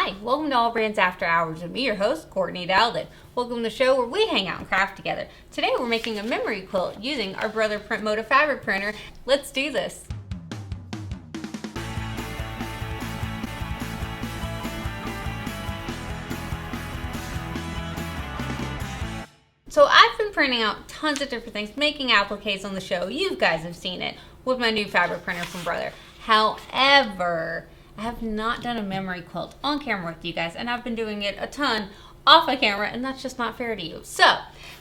Hi, welcome to AllBrands After Hours with me, your host, Courtney Douthat. Welcome to the show where we hang out and craft together. Today we're making a memory quilt using our Brother PrintModa fabric printer. Let's do this. So I've been printing out tons of different things, making appliques on the show. You guys have seen it with my new fabric printer from Brother. However, I have not done a memory quilt on camera with you guys, and I've been doing it a ton off my camera, and that's just not fair to you. So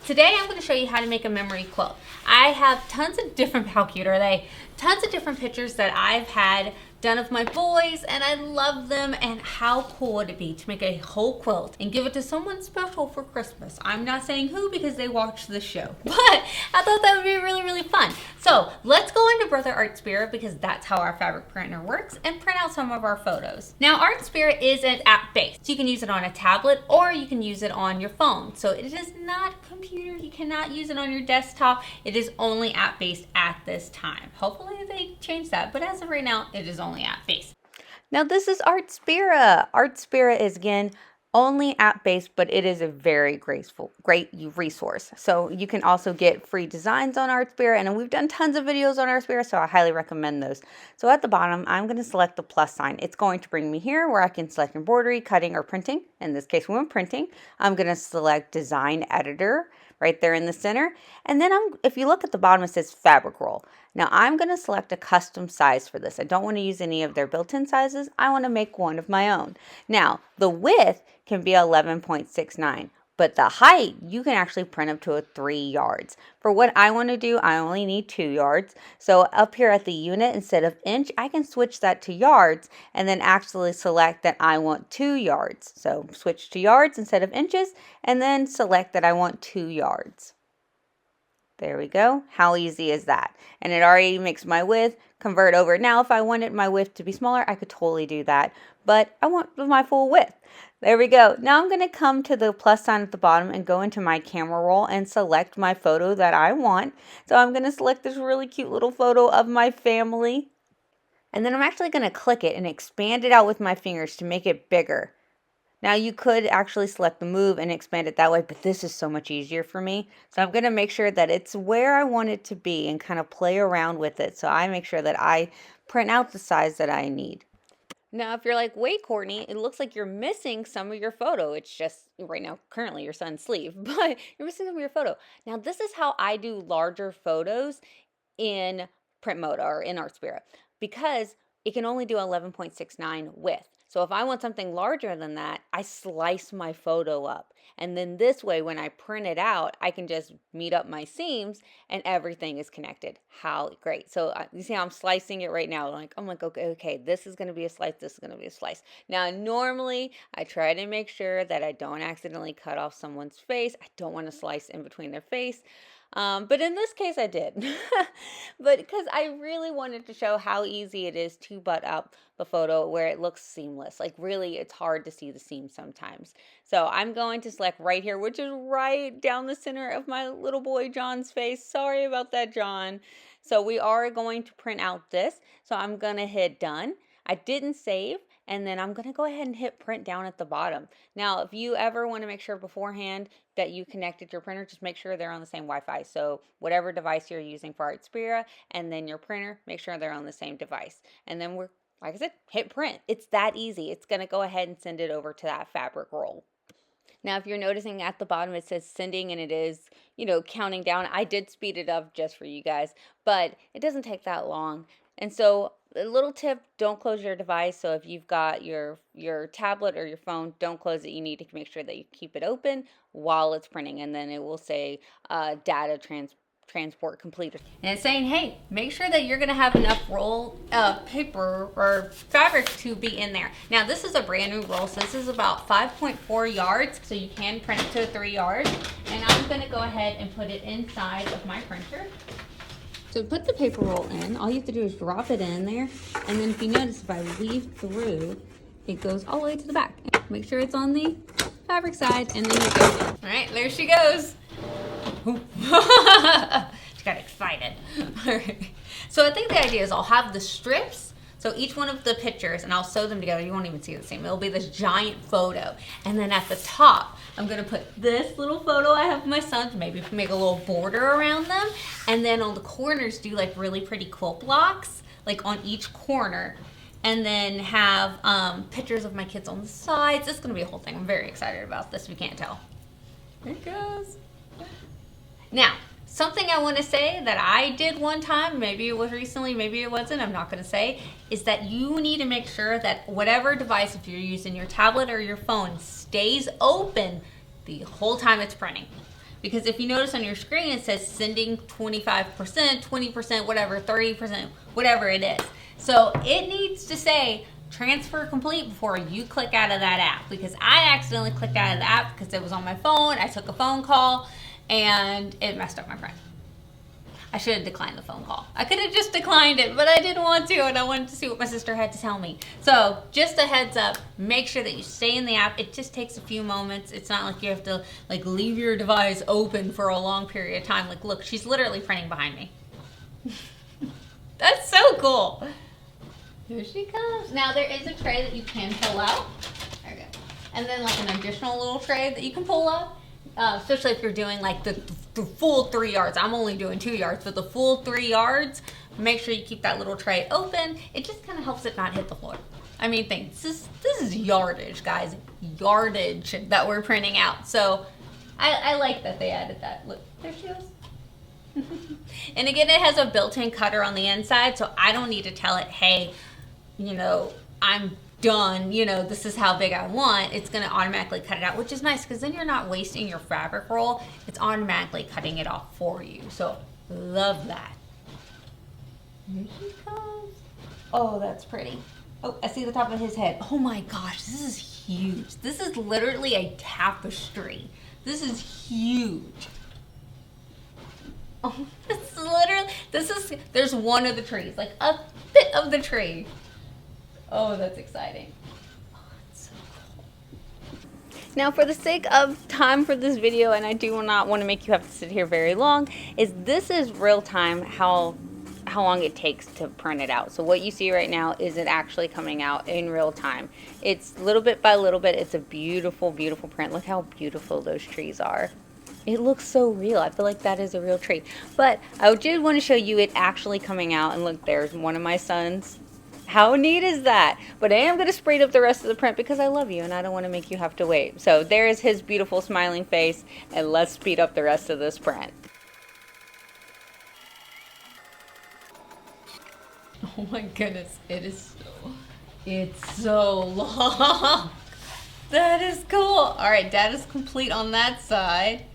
today I'm going to show you how to make a memory quilt. I have tons of different, how cute are they? Tons of different pictures that I've had done of my boys, and I love them. And how cool would it be to make a whole quilt and give it to someone special for Christmas? I'm not saying who because they watched the show, but I thought that would be really fun. So let's go into Brother Art Spirit, because that's how our fabric printer works, and print out some of our photos. Now, Art Spirit is an app based, so you can use it on a tablet or you can use it on your phone. So it is not computer, you cannot use it on your desktop. It is only app based at this time. Hopefully they change that, but as of right now, it is only app based. Now this is Art Spirit. Art Spirit is, again, only app based, but it is a very great resource. So you can also get free designs on Art Spirit, and we've done tons of videos on Art Spirit, so I highly recommend those. So at the bottom, I'm going to select the plus sign. It's going to bring me here where I can select embroidery, cutting, or printing. In this case, when I'm printing, I'm going to select design editor right there in the center. And then if you look at the bottom, it says fabric roll. Now I'm going to select a custom size for this. I don't want to use any of their built-in sizes. I want to make one of my own. Now the width can be 11.69, but the height, you can actually print up to 3 yards. For what I want to do, I only need 2 yards. So up here at the unit, instead of inch, I can switch that to yards and then actually select that I want 2 yards. So switch to yards instead of inches, and then select that I want 2 yards. There we go. How easy is that? And it already makes my width convert over. Now, if I wanted my width to be smaller, I could totally do that, but I want my full width. There we go. Now I'm going to come to the plus sign at the bottom and go into my camera roll and select my photo that I want. So I'm going to select this really cute little photo of my family. And then I'm actually going to click it and expand it out with my fingers to make it bigger. Now you could actually select the move and expand it that way, but this is so much easier for me. So I'm going to make sure that it's where I want it to be and kind of play around with it. So I make sure that I print out the size that I need. Now, if you're like, wait, Courtney, it looks like you're missing some of your photo. It's just right now, currently your son's sleeve, but you're missing some of your photo. Now, this is how I do larger photos in PrintModa or in Art Spirit, because it can only do 11.69 width. So if I want something larger than that, I slice my photo up. And then this way, when I print it out, I can just meet up my seams and everything is connected. How great. So you see how I'm slicing it right now. I'm like, okay, this is going to be a slice. This is going to be a slice. Now, normally I try to make sure that I don't accidentally cut off someone's face. I don't want to slice in between their face. But in this case I did, but because I really wanted to show how easy it is to butt up the photo where it looks seamless. Like really, it's hard to see the seam sometimes. So I'm going to select right here, which is right down the center of my little boy John's face. Sorry about that, John. So we are going to print out this. So I'm going to hit done. I didn't save. And then I'm going to go ahead and hit print down at the bottom. Now, if you ever want to make sure beforehand that you connected your printer, just make sure they're on the same Wi-Fi. So whatever device you're using for Art Spirit and then your printer, make sure they're on the same device. And then we're, like I said, hit print. It's that easy. It's going to go ahead and send it over to that fabric roll. Now, if you're noticing at the bottom, it says sending, and it is, counting down. I did speed it up just for you guys, but it doesn't take that long. And so a little tip, don't close your device. So if you've got your tablet or your phone, don't close it. You need to make sure that you keep it open while it's printing, and then it will say data transport completed. And it's saying, hey, make sure that you're going to have enough roll paper or fabric to be in there. Now, this is a brand new roll, so this is about 5.4 yards, so you can print it to 3 yards. And I'm going to go ahead and put it inside of my printer. So put the paper roll in. All you have to do is drop it in there. And then if you notice, if I weave through, it goes all the way to the back. Make sure it's on the fabric side, and then it goes in. All right, there she goes. She got excited. All right. So I think the idea is I'll have the strips So each one of the pictures, and I'll sew them together, you won't even see the same. It'll be this giant photo. And then at the top, I'm gonna put this little photo I have of my sons, maybe make a little border around them. And then on the corners, do like really pretty quilt blocks, like on each corner. And then have pictures of my kids on the sides. It's gonna be a whole thing. I'm very excited about this, if you can't tell. Here it goes. Now, something I want to say that I did one time, maybe it was recently, maybe it wasn't, I'm not going to say, is that you need to make sure that whatever device, if you're using your tablet or your phone, stays open the whole time it's printing. Because if you notice on your screen, it says sending 25%, 20%, whatever, 30%, whatever it is. So it needs to say transfer complete before you click out of that app, because I accidentally clicked out of the app because it was on my phone. I took a phone call and it messed up my print. I should have declined the phone call. I could have just declined it, but I didn't want to, and I wanted to see what my sister had to tell me. So just a heads up, make sure that you stay in the app. It just takes a few moments. It's not like you have to like leave your device open for a long period of time. Like, look, she's literally printing behind me. That's so cool. Here she comes. Now there is a tray that you can pull out. There we go. And then like an additional little tray that you can pull out. Especially if you're doing like the full 3 yards. I'm only doing 2 yards, but the full 3 yards, make sure you keep that little tray open. It just kind of helps it not hit the floor. I mean, this is yardage, guys. Yardage that we're printing out. So I like that they added that. Look, there she goes. And again, it has a built-in cutter on the inside, so I don't need to tell it, hey, you know, I'm done, you know, this is how big I want. It's going to automatically cut it out, which is nice because then you're not wasting your fabric roll. It's automatically cutting it off for you. So love that. Here she comes. Oh, that's pretty. Oh, I see the top of his head. Oh my gosh, this is huge. This is literally a tapestry. This is huge. Oh, it's literally, there's one of the trees, like a bit of the tree. Oh, that's exciting. Oh, it's so cool. Now, for the sake of time for this video, and I do not want to make you have to sit here very long, this is real time how long it takes to print it out. So what you see right now is it actually coming out in real time. It's little bit by little bit. It's a beautiful, beautiful print. Look how beautiful those trees are. It looks so real. I feel like that is a real tree. But I did want to show you it actually coming out. And look, there's one of my sons. How neat is that? But I am going to spray up the rest of the print because I love you and I don't want to make you have to wait. So there's his beautiful smiling face. And let's speed up the rest of this print. Oh my goodness. It's so long. That is cool. All right, Dad is complete on that side.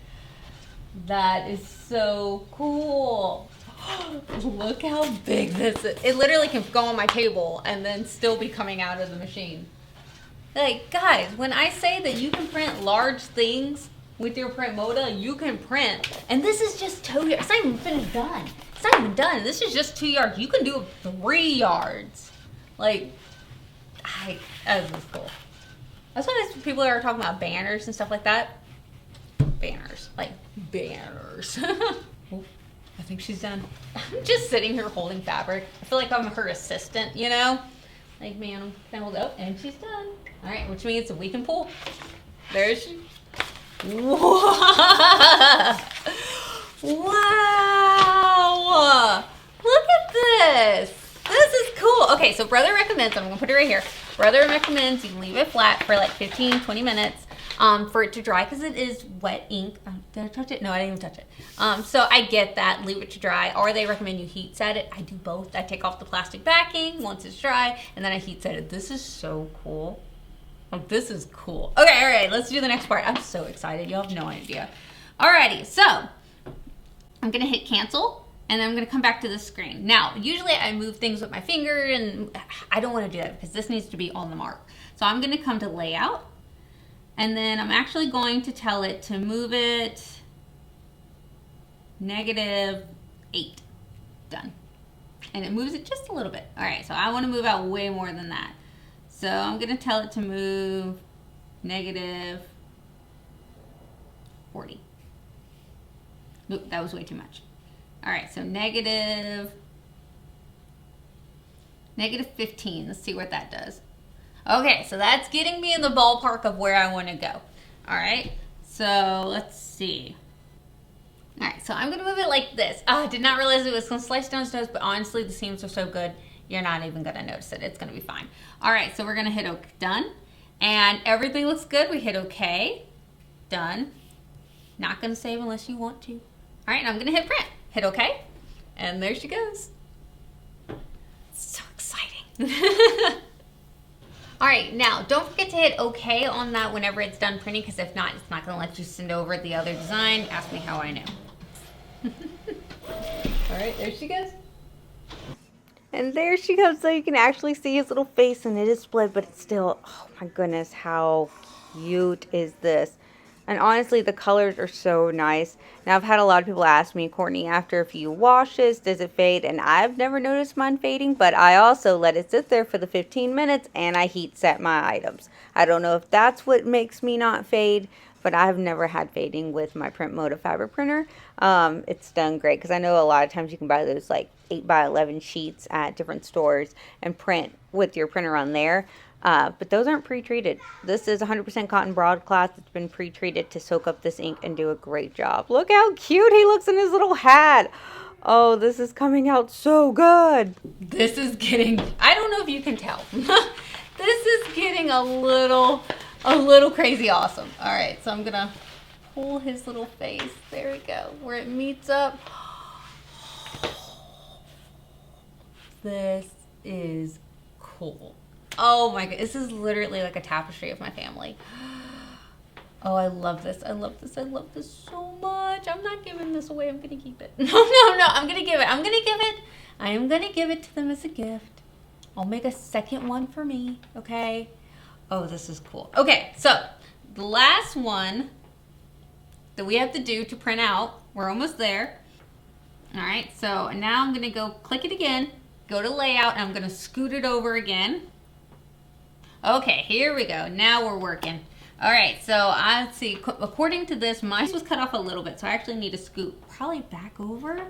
That is so cool. Look how big this is. It literally can go on my table and then still be coming out of the machine. Like, guys, when I say that you can print large things with your PrintModa, you can print. And this is just 2 yards. It's not even finished done. It's not even done. This is just 2 yards. You can do 3 yards. Like, that is cool. That's why people are talking about banners and stuff like that. Banners. Like, banners. Oh, I think she's done. I'm just sitting here holding fabric. I feel like I'm her assistant, you know? Like, man, can I hold it up? And she's done. All right, which means we can pull. There she. Wow! Wow! Look at this. This is cool. Okay, so Brother recommends, I'm gonna put it right here. Brother recommends you leave it flat for like 15, 20 minutes for it to dry because it is wet ink. Did I touch it? No, I didn't even touch it. So I get that, leave it to dry, or they recommend you heat set it. I do both. I take off the plastic backing once it's dry, and then I heat set it. This is so cool. Oh, this is cool. Okay, all right, let's do the next part. I'm so excited. You have no idea. Alrighty, so I'm gonna hit cancel. And I'm going to come back to the screen. Now, usually I move things with my finger, and I don't want to do that because this needs to be on the mark. So I'm going to come to layout, and then I'm actually going to tell it to move it -8. Done. And it moves it just a little bit. All right, so I want to move out way more than that. So I'm going to tell it to move -40. Nope, that was way too much. All right, so -40. -15. Let's see what that does. Okay, so that's getting me in the ballpark of where I want to go. All right, so let's see. All right, so I'm gonna move it like this. I did not realize it was gonna slice down his nose, but honestly, the seams are so good, you're not even gonna notice it. It's gonna be fine. All right, so we're gonna hit OK, done. And everything looks good. We hit OK, done. Not gonna save unless you want to. All right, and I'm gonna hit print. Hit OK, and there she goes. So exciting. All right, now don't forget to hit OK on that whenever it's done printing, because if not, it's not gonna let you send over the other design. Ask me how I know. All right, there she goes. And there she goes, so you can actually see his little face, and it is split, but it's still, oh my goodness, how cute is this? And honestly, the colors are so nice. Now, I've had a lot of people ask me, Courtney, after a few washes, does it fade? And I've never noticed mine fading, but I also let it sit there for the 15 minutes, and I heat set my items. I don't know if that's what makes me not fade, but I've never had fading with my PrintModa fabric printer. It's done great, because I know a lot of times you can buy those like 8x11 sheets at different stores and print with your printer on there. But those aren't pre-treated. This is 100% cotton broadcloth. It's been pre-treated to soak up this ink and do a great job. Look how cute he looks in his little hat. Oh, this is coming out so good. This is getting, I don't know if you can tell. This is getting a little crazy awesome. All right, so I'm gonna pull his little face. There we go, where it meets up. This is cool. Oh my god, this is literally like a tapestry of my family. Oh, I love this. I love this. I love this so much. I'm not giving this away. I'm gonna keep it. No, I'm gonna give it. I am gonna give it to them as a gift. I'll make a second one for me, okay? Oh, this is cool. Okay, so the last one that we have to do to print out, we're almost there. All right, so now I'm gonna go click it again, go to layout, and I'm gonna scoot it over again. Okay, here we go. Now we're working. All right, so let's see. According to this, mine was cut off a little bit, so I actually need to scoot probably back over.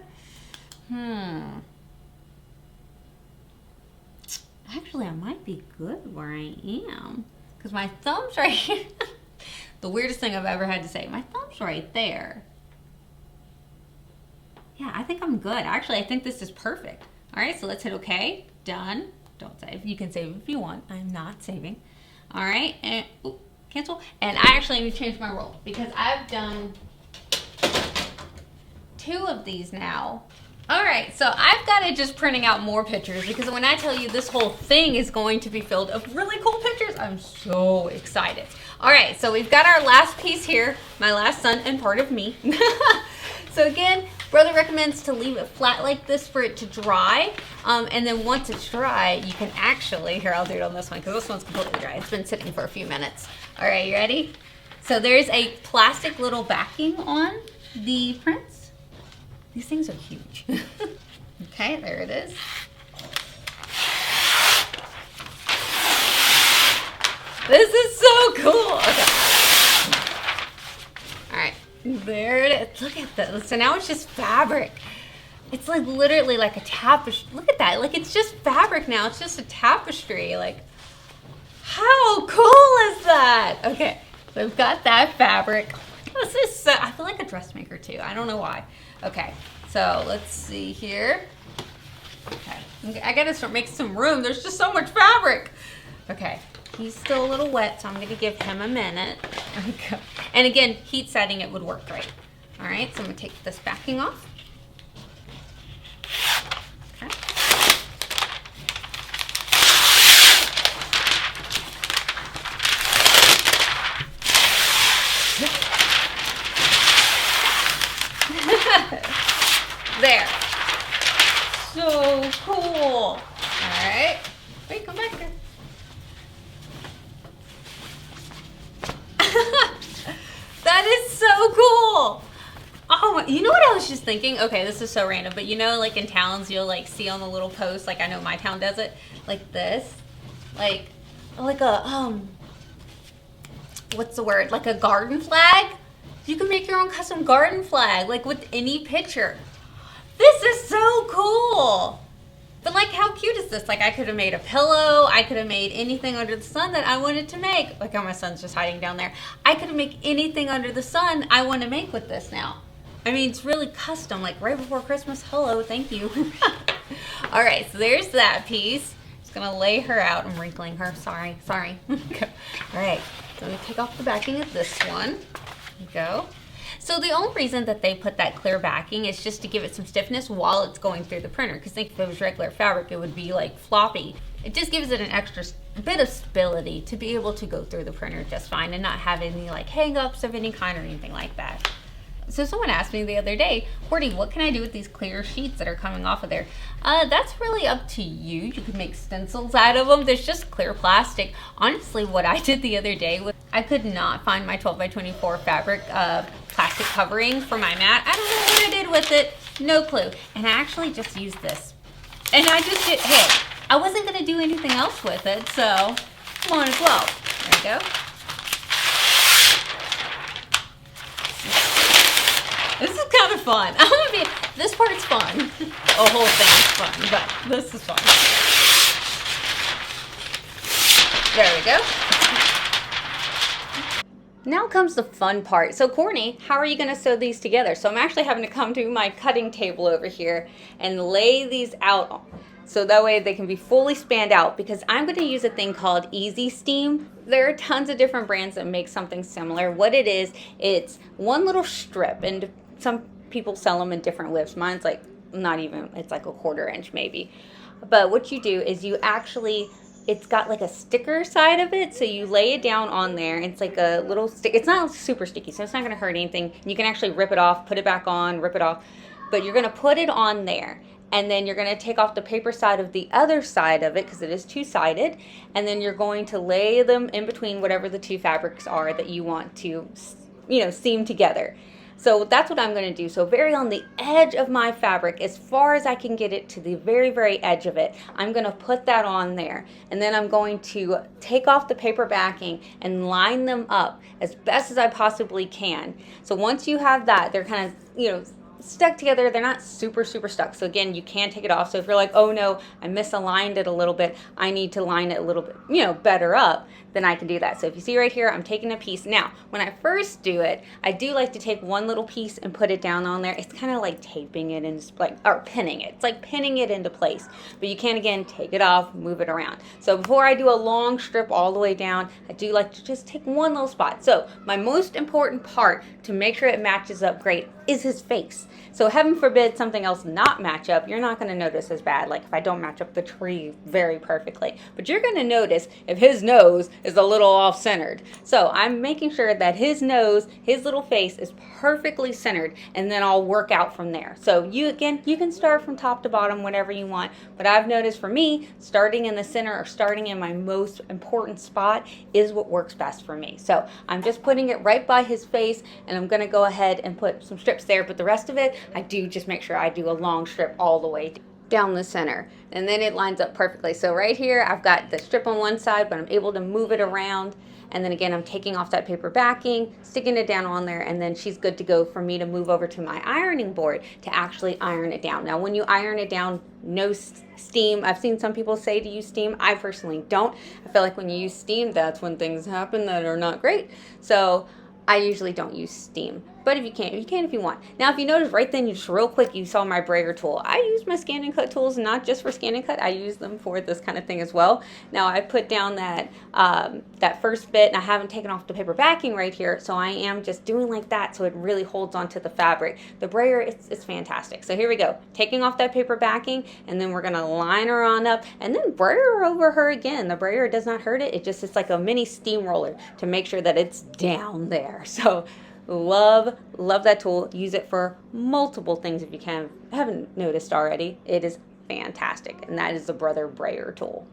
Actually, I might be good where I am, because my thumb's right here. The weirdest thing I've ever had to say. My thumb's right there. Yeah, I think I'm good. Actually, I think this is perfect. All right, so let's hit OK. Done. Don't save. You can save if you want. I'm not saving. All right, and cancel. And I actually need to change my roll, because I've done 2 of these now. All right, so I've got it just printing out more pictures, because when I tell you this whole thing is going to be filled of really cool pictures, I'm so excited. All right, so we've got our last piece here, my last son and part of me. So again, Brother recommends to leave it flat like this for it to dry. And then once it's dry, you can actually, here, I'll do it on this one, because this one's completely dry. It's been sitting for a few minutes. All right, you ready? So there's a plastic little backing on the prints. These things are huge. Okay, there it is. This is so cool. Okay. All right, there it is. Look at that. So now it's just fabric. It's like literally like a tapestry. Look at that. Like, it's just fabric now. It's just a tapestry. Like, how cool is that? Okay, so I've got that fabric. This is so, I feel like a dressmaker too. I don't know why. Okay, so let's see here. Okay, I gotta start making some room. There's just so much fabric. Okay, he's still a little wet, so I'm gonna give him a minute. Okay. And again, heat setting it would work great. All right, so I'm gonna take this backing off. Okay. There. So cool. All right. Wait, come back here. That is so cool. Oh, you know what I was just thinking? Okay, this is so random, but you know, like in towns, you'll like see on the little post, like I know my town does it, like this, like a what's the word? Like a garden flag. You can make your own custom garden flag, like with any picture. This is so cool. But like, how cute is this? Like, I could have made a pillow. I could have made anything under the sun that I wanted to make. Like how my son's just hiding down there. I could make anything under the sun I want to make with this now. I mean, it's really custom, like right before Christmas. Hello, thank you. All right, so there's that piece. Just gonna lay her out. I'm wrinkling her, sorry. All right, so I'm gonna take off the backing of this one. There you go. So the only reason that they put that clear backing is just to give it some stiffness while it's going through the printer. Because think if it was regular fabric, it would be like floppy. It just gives it an extra bit of stability to be able to go through the printer just fine and not have any like hang-ups of any kind or anything like that. So someone asked me the other day, Courtney, what can I do with these clear sheets that are coming off of there? That's really up to you. You can make stencils out of them. There's just clear plastic. Honestly, what I did the other day was I could not find my 12 by 24 fabric plastic covering for my mat. I don't know what I did with it. No clue. And I actually just used this. And I just did, hey, I wasn't going to do anything else with it, so might as well. There you go. This is kind of fun. This part's fun. The whole thing is fun, but this is fun. There we go. Now comes the fun part. So Courtney, how are you going to sew these together? So I'm actually having to come to my cutting table over here and lay these out so that way they can be fully spanned out, because I'm going to use a thing called Easy Steam. There are tons of different brands that make something similar. What it is, it's one little strip, and some people sell them in different widths. Mine's like not even, it's like a 1/4 inch maybe. But what you do is you actually, it's got like a sticker side of it, so you lay it down on there. It's like a little stick. It's not super sticky, so it's not going to hurt anything. You can actually rip it off, put it back on, rip it off. But you're going to put it on there. And then you're going to take off the paper side of the other side of it, because it is two-sided, and then you're going to lay them in between whatever the two fabrics are that you want to, seam together. So that's what I'm going to do. So very on the edge of my fabric, as far as I can get it to the very, very edge of it, I'm going to put that on there. And then I'm going to take off the paper backing and line them up as best as I possibly can. So once you have that, they're kind of, stuck together. They're not super stuck. So again, you can take it off. So if you're like, oh no, I misaligned it a little bit, I need to line it a little bit, better up, then I can do that. So if you see right here, I'm taking a piece. Now, when I first do it, I do like to take one little piece and put it down on there. It's kind of like taping it and or pinning it. It's like pinning it into place. But you can, again, take it off, move it around. So before I do a long strip all the way down, I do like to just take one little spot. So my most important part to make sure it matches up great is his face. So heaven forbid something else not match up, you're not going to notice as bad, like if I don't match up the tree very perfectly. But you're going to notice if his nose is a little off-centered. So I'm making sure that his nose, his little face is perfectly centered, and then I'll work out from there. So you can start from top to bottom, whatever you want. But I've noticed for me, starting in the center or starting in my most important spot is what works best for me. So I'm just putting it right by his face, and I'm going to go ahead and put some strips there. But the rest of it, I do just make sure I do a long strip all the way down the center, and then it lines up perfectly. So right here, I've got the strip on one side, but I'm able to move it around. And then again, I'm taking off that paper backing, sticking it down on there, and then she's good to go for me to move over to my ironing board to actually iron it down. Now, when you iron it down, no steam. I've seen some people say to use steam. I personally don't. I feel like when you use steam, that's when things happen that are not great. So I usually don't use steam. But if you can if you want. Now, if you notice right then, you just real quick, you saw my brayer tool. I use my scan and cut tools not just for scan and cut. I use them for this kind of thing as well. Now, I put down that that first bit, and I haven't taken off the paper backing right here, so I am just doing like that so it really holds onto the fabric. The brayer, it's fantastic. So here we go. Taking off that paper backing, and then we're going to line her on up, and then brayer over her again. The brayer does not hurt it. It's like a mini steamroller to make sure that it's down there. So love that tool. Use it for multiple things if you haven't noticed already. It is fantastic, and that is the Brother brayer tool.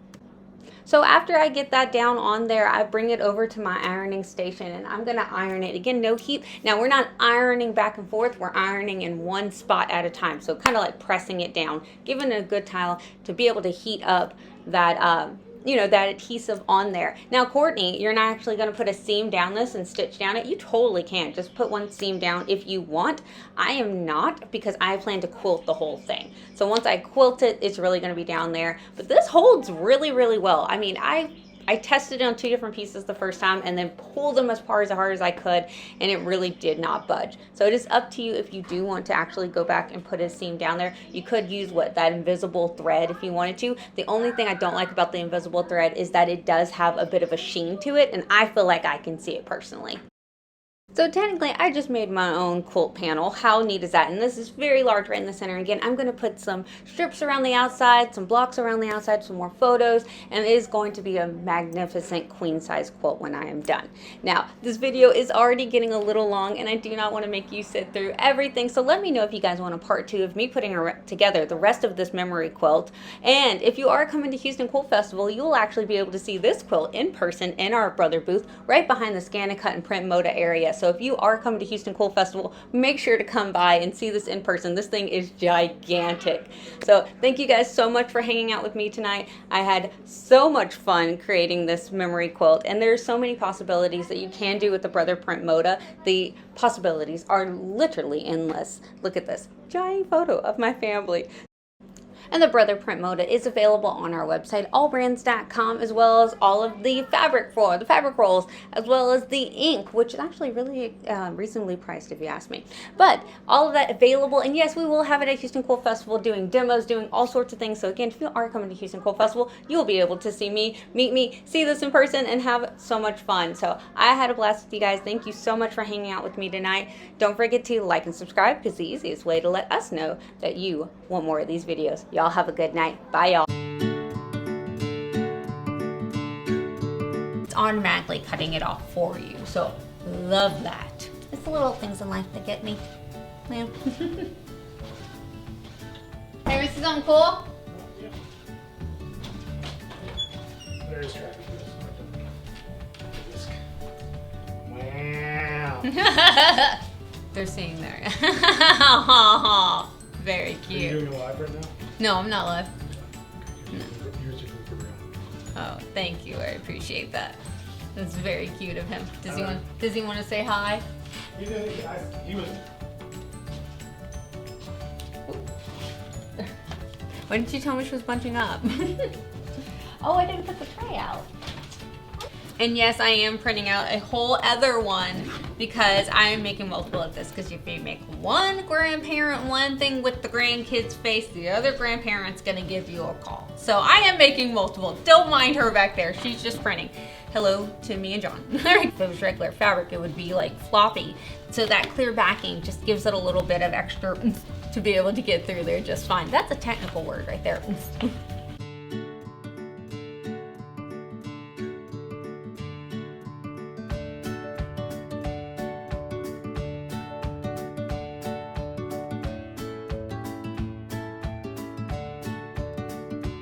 So after I get that down on there, I bring it over to my ironing station, and I'm going to iron it. Again, no heat. Now, we're not ironing back and forth. We're ironing in one spot at a time. So kind of like pressing it down, giving it a good tile to be able to heat up that you know, that adhesive on there. Now, Courtney, you're not actually going to put a seam down this and stitch down it. You totally can. Just put one seam down if you want. I am not, because I plan to quilt the whole thing. So once I quilt it, it's really going to be down there. But this holds really, really well. I mean, I tested it on 2 different pieces the first time and then pulled them as hard as I could, and it really did not budge. So it is up to you if you do want to actually go back and put a seam down there. You could use that invisible thread if you wanted to. The only thing I don't like about the invisible thread is that it does have a bit of a sheen to it, and I feel like I can see it personally. So technically, I just made my own quilt panel. How neat is that? And this is very large right in the center. Again, I'm going to put some strips around the outside, some blocks around the outside, some more photos, and it is going to be a magnificent queen size quilt when I am done. Now, this video is already getting a little long, and I do not want to make you sit through everything. So let me know if you guys want a part 2 of me putting together the rest of this memory quilt. And if you are coming to Houston Quilt Festival, you will actually be able to see this quilt in person in our Brother booth right behind the Scan and Cut and PrintModa area. So if you are coming to Houston Quilt Festival, make sure to come by and see this in person. This thing is gigantic. So thank you guys so much for hanging out with me tonight. I had so much fun creating this memory quilt, and there's so many possibilities that you can do with the Brother PrintModa. The possibilities are literally endless. Look at this giant photo of my family. And the Brother PrintModa is available on our website, allbrands.com, as well as all of the fabric rolls, as well as the ink, which is actually really reasonably priced if you ask me. But all of that available, and yes, we will have it at Houston Quilt Festival, doing demos, doing all sorts of things. So again, if you are coming to Houston Quilt Festival, you'll be able to see me, meet me, see this in person, and have so much fun. So I had a blast with you guys. Thank you so much for hanging out with me tonight. Don't forget to like and subscribe, because the easiest way to let us know that you want more of these videos. Y'all have a good night. Bye, y'all. It's automatically cutting it off for you, so love that. It's the little things in life that get me. Yeah. Hey, this is something cool? There's traffic. Wow. They're seeing there. Very Are cute. you doing it live right now? No, I'm not live. Yours are for real. Oh, thank you. I appreciate that. That's very cute of him. Does he want to say hi? He was. Why didn't you tell me she was bunching up? Oh, I didn't put the tray out. And yes, I am printing out a whole other one because I am making multiple of this, because if you make one grandparent one thing with the grandkid's face, the other grandparent's gonna give you a call. So I am making multiple. Don't mind her back there. She's just printing. Hello to me and John. If it was regular fabric, it would be like floppy. So that clear backing just gives it a little bit of extra oomph to be able to get through there just fine. That's a technical word right there. Oomph.